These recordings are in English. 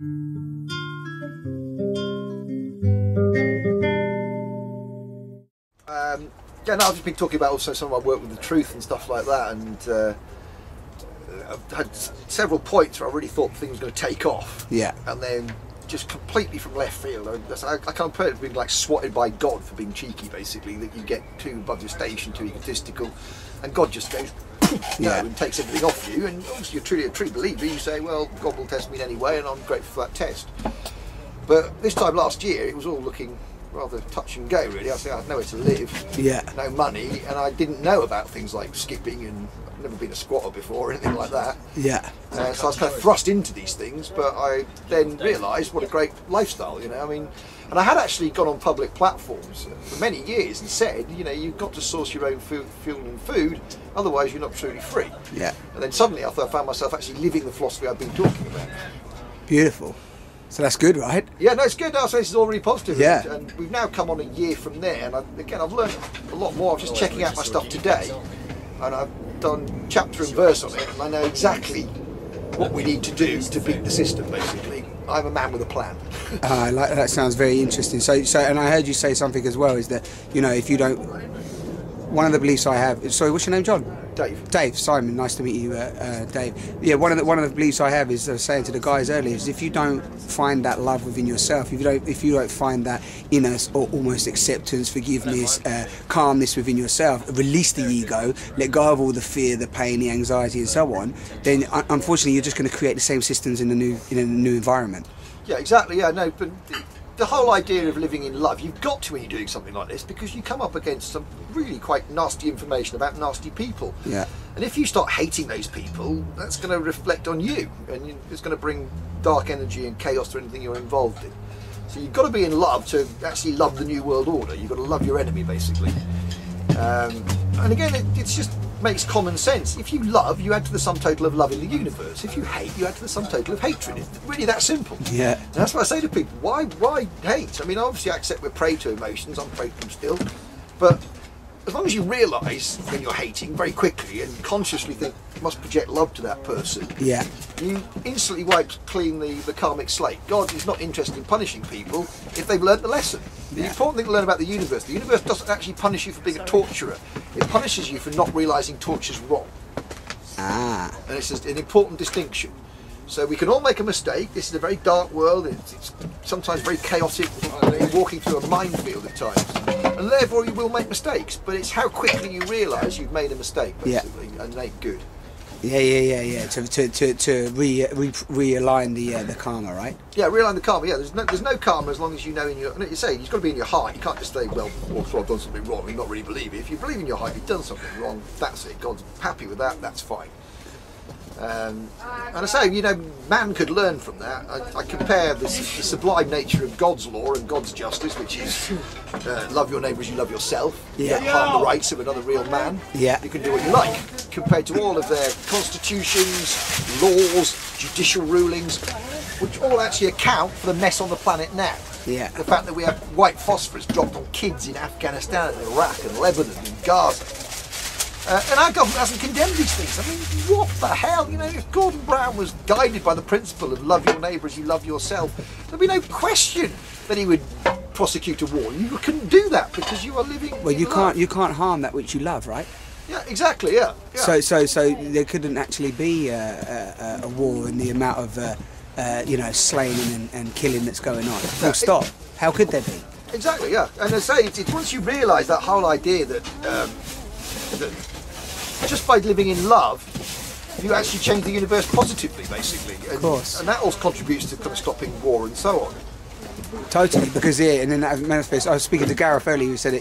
Yeah, no, I've just been talking about also some of my work with the truth and stuff like that, and I've had several points where I really thought things were going to take off. Yeah. And then just completely from left field, I can't put it being like swatted by God for being cheeky, basically, that you get too above your station, too egotistical, and God just goes, and takes everything off you, and obviously you're truly a true believer, you say, well, God will test me in any way, and I'm grateful for that test. But this time last year, it was all looking rather touch and go, really. I had nowhere to live, no money, and I didn't know about things like skipping, and I've never been a squatter before or anything like that. So I was kind of thrust into these things, but I then realised what a great lifestyle, you know. I mean, and I had actually gone on public platforms for many years and said, you know, you've got to source your own fuel and food, otherwise you're not truly free. And then suddenly I found myself actually living the philosophy I've been talking about. Beautiful. So that's good, right? Yeah, no, it's good. No, so this is all really positive. Yeah. And we've now come on a year from there, and I've learned a lot more. I was just checking out my stuff today, and I've done chapter and verse on it, and I know exactly what we need to do to beat the system, basically. I'm a man with a plan. I like that. Sounds very interesting. So, and I heard you say something as well, is that, you know, if you don't, one of the beliefs I have, sorry, what's your name, John? Dave, Simon, nice to meet you, Dave. Yeah, one of the beliefs I have is, I was saying to the guys earlier, is if you don't find that love within yourself, if you don't find that inner or almost acceptance, forgiveness, calmness within yourself, release the ego, let go of all the fear, the pain, the anxiety, and so on, then unfortunately you're just going to create the same systems in a new environment. Yeah, exactly. Yeah, no, but the whole idea of living in love, you've got to when you're doing something like this, because you come up against some really quite nasty information about nasty people. And if you start hating those people, that's going to reflect on you, and it's going to bring dark energy and chaos to anything you're involved in. So you've got to be in love to actually love the New World Order. You've got to love your enemy, basically. And again, it just makes common sense. If you love, you add to the sum total of love in the universe. If you hate, you add to the sum total of hatred. It's really that simple. And that's what I say to people. Why hate? I mean, obviously I accept we're prey to emotions. I'm prey to them still. But as long as you realise when you're hating very quickly and consciously think you must project love to that person, you instantly wipe clean the karmic slate. God is not interested in punishing people if they've learnt the lesson. The important thing to learn about the universe doesn't actually punish you for being a torturer. It punishes you for not realising torture's wrong. And it's just an important distinction. So we can all make a mistake. This is a very dark world. It's sometimes very chaotic. You're walking through a minefield at times. And therefore you will make mistakes. But it's how quickly you realise you've made a mistake, basically, and make good. To realign the karma, right? Yeah, realign the karma. Yeah, there's no karma as long as you know in your. You say you've got to be in your heart. You can't just say, well, I've done something wrong. You're not really believe it. If you believe in your heart, you've done something wrong. That's it. God's happy with that. That's fine. And I say, you know, man could learn from that. I compare the sublime nature of God's law and God's justice, which is love your neighbour as you love yourself. You don't harm the rights of another real man. You can do what you like. Compared to all of their constitutions, laws, judicial rulings, which all actually account for the mess on the planet now. The fact that we have white phosphorus dropped on kids in Afghanistan and Iraq and Lebanon and Gaza. And our government hasn't condemned these things. I mean, what the hell? You know, if Gordon Brown was guided by the principle of love your neighbour as you love yourself, there'd be no question that he would prosecute a war. You couldn't do that because you are living. Well, you can't harm that which you love, right? Yeah, exactly. Yeah. So there couldn't actually be a war in the amount of you know, slaying and killing that's going on. Full stop. How could there be? Exactly. Yeah. And I say it's once you realise that whole idea that just by living in love, you actually change the universe positively, basically. Of course. And that also contributes to kind of stopping war and so on. Totally, because and then that manifests. I was speaking to Gareth earlier, who said it.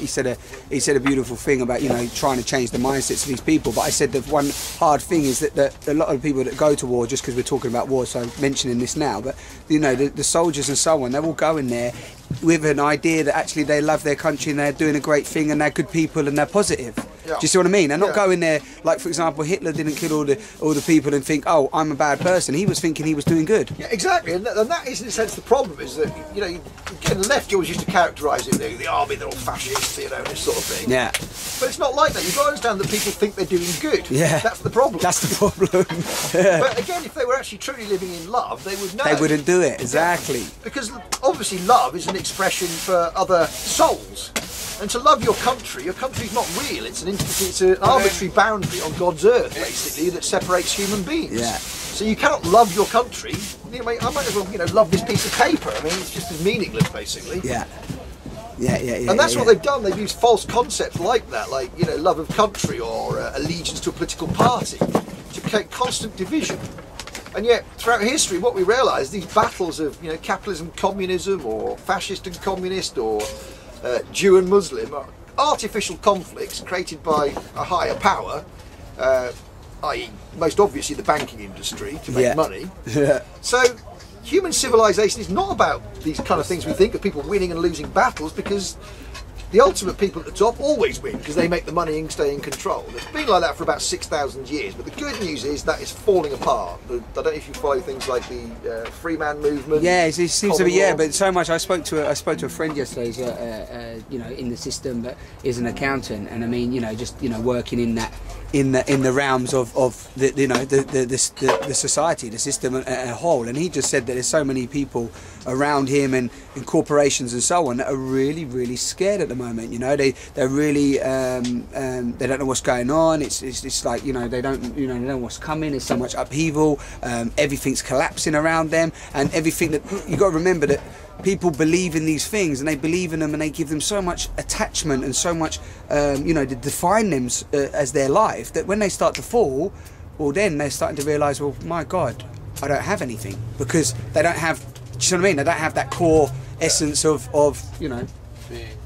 He said a beautiful thing about, you know, trying to change the mindsets of these people. But I said the one hard thing is that a lot of people that go to war, just because we're talking about war, so I'm mentioning this now. But you know, the soldiers and so on, they're all going there with an idea that actually they love their country and they're doing a great thing and they're good people and they're positive. Do you see what I mean? And not go in there like, for example, Hitler didn't kill all the people and think, oh, I'm a bad person. He was thinking he was doing good. Yeah, exactly. And that is, in a sense, the problem is that, again, the left always used to characterise it, the army, they're all fascists, this sort of thing. Yeah. But it's not like that. You've got to understand that people think they're doing good. Yeah. That's the problem. That's the problem. But again, if they were actually truly living in love, they would know. They wouldn't do it, exactly. Because obviously love is an expression for other souls. And to love your country's not real. It's an arbitrary boundary on God's earth, basically, that separates human beings. Yeah. So you cannot love your country. I might as well, love this piece of paper. I mean, it's just as meaningless, basically. Yeah. And that's what they've done. They've used false concepts like that, like love of country or allegiance to a political party, to create constant division. And yet, throughout history, what we realise, these battles of capitalism, communism, or fascist and communist, or Jew and Muslim, are artificial conflicts created by a higher power, i.e., most obviously the banking industry to make money. So. Human civilization is not about these kind of things we think of people winning and losing battles, because the ultimate people at the top always win because they make the money and stay in control. It's been like that for about 6,000 years, but the good news is that it's falling apart. I don't know if you follow things like the free man movement. Yeah, it seems to be. Yeah, but so much. I spoke to a friend yesterday, who's in the system, but is an accountant, and I mean, just working in that. In the realms of the society, the system as a whole, and he just said that there's so many people around him and corporations and so on that are really, really scared at the moment. They're really they don't know what's going on. It's like they don't know what's coming. There's so much upheaval. Everything's collapsing around them, and everything that you got to remember that. People believe in these things, and they believe in them, and they give them so much attachment and so much, to define them as their life, that when they start to fall, well, then they're starting to realise, well, my God, I don't have anything, because they don't have, do you know what I mean? They don't have that core essence of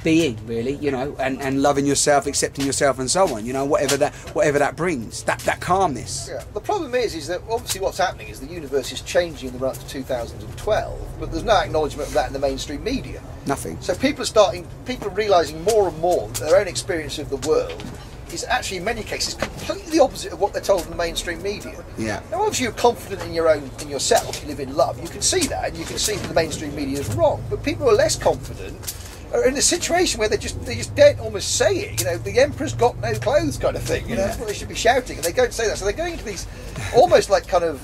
being really, and loving yourself, accepting yourself, and so on. Whatever that brings, that calmness. Yeah. The problem is that obviously what's happening is the universe is changing in the run up to 2012, but there's no acknowledgement of that in the mainstream media. Nothing. So people are realising more and more that their own experience of the world is actually in many cases completely the opposite of what they're told in the mainstream media. Yeah. Now obviously you're confident in yourself, you live in love, you can see that, and you can see that the mainstream media is wrong. But people who are less confident are in a situation where they just don't almost say it. The emperor's got no clothes kind of thing. That's what they should be shouting, and they don't say that. So they're going into these almost like kind of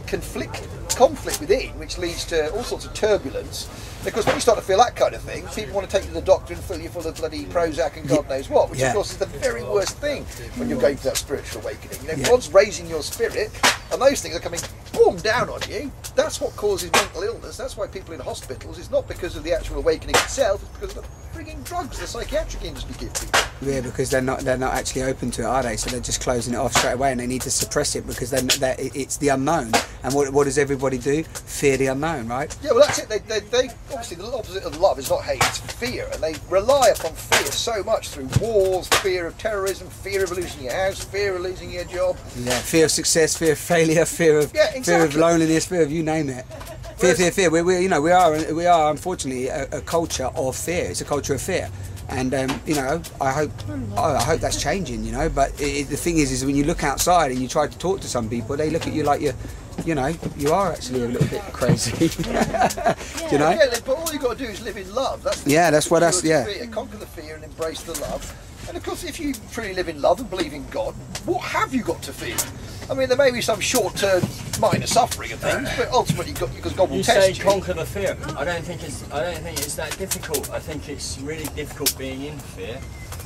conflict within, which leads to all sorts of turbulence. Because when you start to feel that kind of thing, people want to take you to the doctor and fill you full of bloody Prozac and God knows what, which of course is the very worst thing when you're going through that spiritual awakening. God's raising your spirit, and those things are coming boom down on you. That's what causes mental illness. That's why people in hospitals, it's not because of the actual awakening itself, it's because of the frigging drugs the psychiatric industry gives people. Yeah, because they're not actually open to it, are they? So they're just closing it off straight away, and they need to suppress it because then it's the unknown. And what does everybody do? Fear the unknown, right? Yeah, well that's it. They obviously the opposite of love is not hate, it's fear, and they rely upon fear so much through wars, fear of terrorism, fear of losing your house, fear of losing your job. Yeah, fear of success, fear of failure, fear of loneliness, fear of you name it. Fear. We are unfortunately a culture of fear. It's a culture of fear, and I hope that's changing. But the thing is when you look outside and you try to talk to some people, they look at you like you are actually a little bit crazy. Yeah, but all you've got to do is live in love. Conquer the fear and embrace the love. And of course, if you truly live in love and believe in God, what have you got to fear? I mean, there may be some short-term minor suffering and things, but ultimately, because God will test you. You say conquer the fear. I don't think it's that difficult. I think it's really difficult being in fear.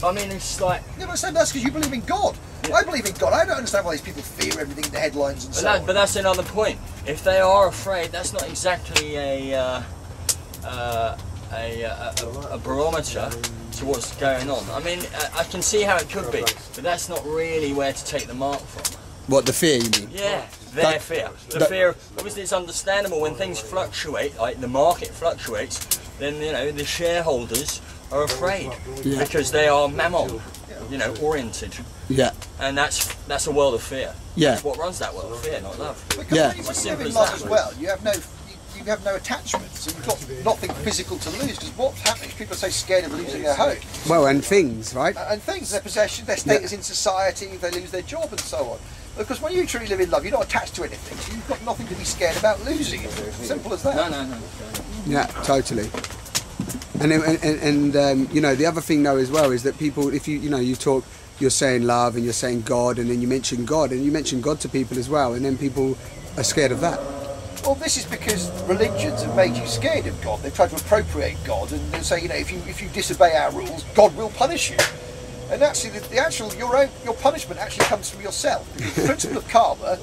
I mean, it's like... Yeah, but that's because you believe in God. Yeah. I believe in God. I don't understand why these people fear everything in the headlines and so on. But that's another point. If they are afraid, that's not exactly a barometer to what's going on. I mean, I can see how it could be, but that's not really where to take the mark from. What, the fear, you mean? Yeah, their fear. The fear, obviously it's understandable when things fluctuate, like the market fluctuates, then, the shareholders are afraid because they are mammon, oriented. Yeah. And that's a world of fear. Yeah. That's what runs that world of fear, not love. Because when you live in love as well, you have no... you have no attachment, so you've got nothing physical to lose. Because what's happening is people are so scared of losing their home. Well, and things, right? And things, their possessions, their status in society, if they lose their job and so on. Because when you truly live in love, you're not attached to anything, so you've got nothing to be scared about losing. Simple as that. No. Yeah, totally. And you know, the other thing though as well is that people, if you talk, you're saying love and you're saying God, and then you mention God, and you mention God to people as well, and then people are scared of that. Well, this is because religions have made you scared of God. They've tried to appropriate God and they say, if you disobey our rules, God will punish you. And actually, your punishment actually comes from yourself. Because the principle of karma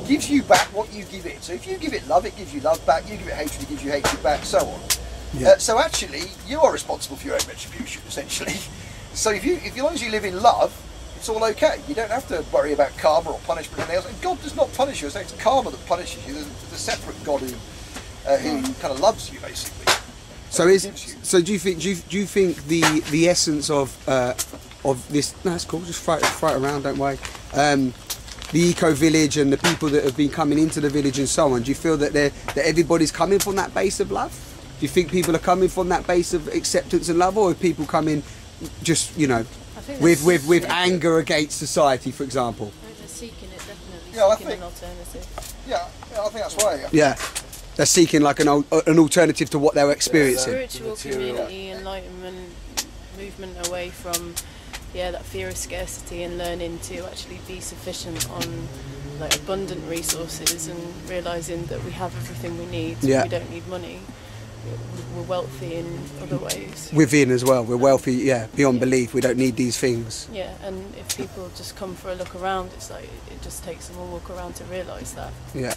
gives you back what you give it. So if you give it love, it gives you love back. You give it hatred, it gives you hatred back, so on. Yeah. So actually, you are responsible for your own retribution, essentially. So as long as you live in love, it's all okay. You don't have to worry about karma or punishment and anything else. And God does not punish you. It's karma that punishes you. There's a separate God who kind of loves you, basically. So do you think the essence of this? No, that's cool. Just throw it around. Don't worry. The eco village and the people that have been coming into the village and so on. Do you feel that everybody's coming from that base of love? Do you think people are coming from that base of acceptance and love, or are people coming just with anger against society, for example? I think they're seeking it, definitely. Seeking an alternative. Yeah, I think that's right. Yeah. They're seeking like an alternative to what they're experiencing. Spiritual community, enlightenment, movement away from that fear of scarcity, and learning to actually be sufficient on like abundant resources, and realising that we have everything we need. So we don't need money. We're wealthy in other ways. Within as well, we're wealthy, beyond belief. We don't need these things. Yeah, and if people just come for a look around, it's like it just takes them a walk around to realise that. Yeah.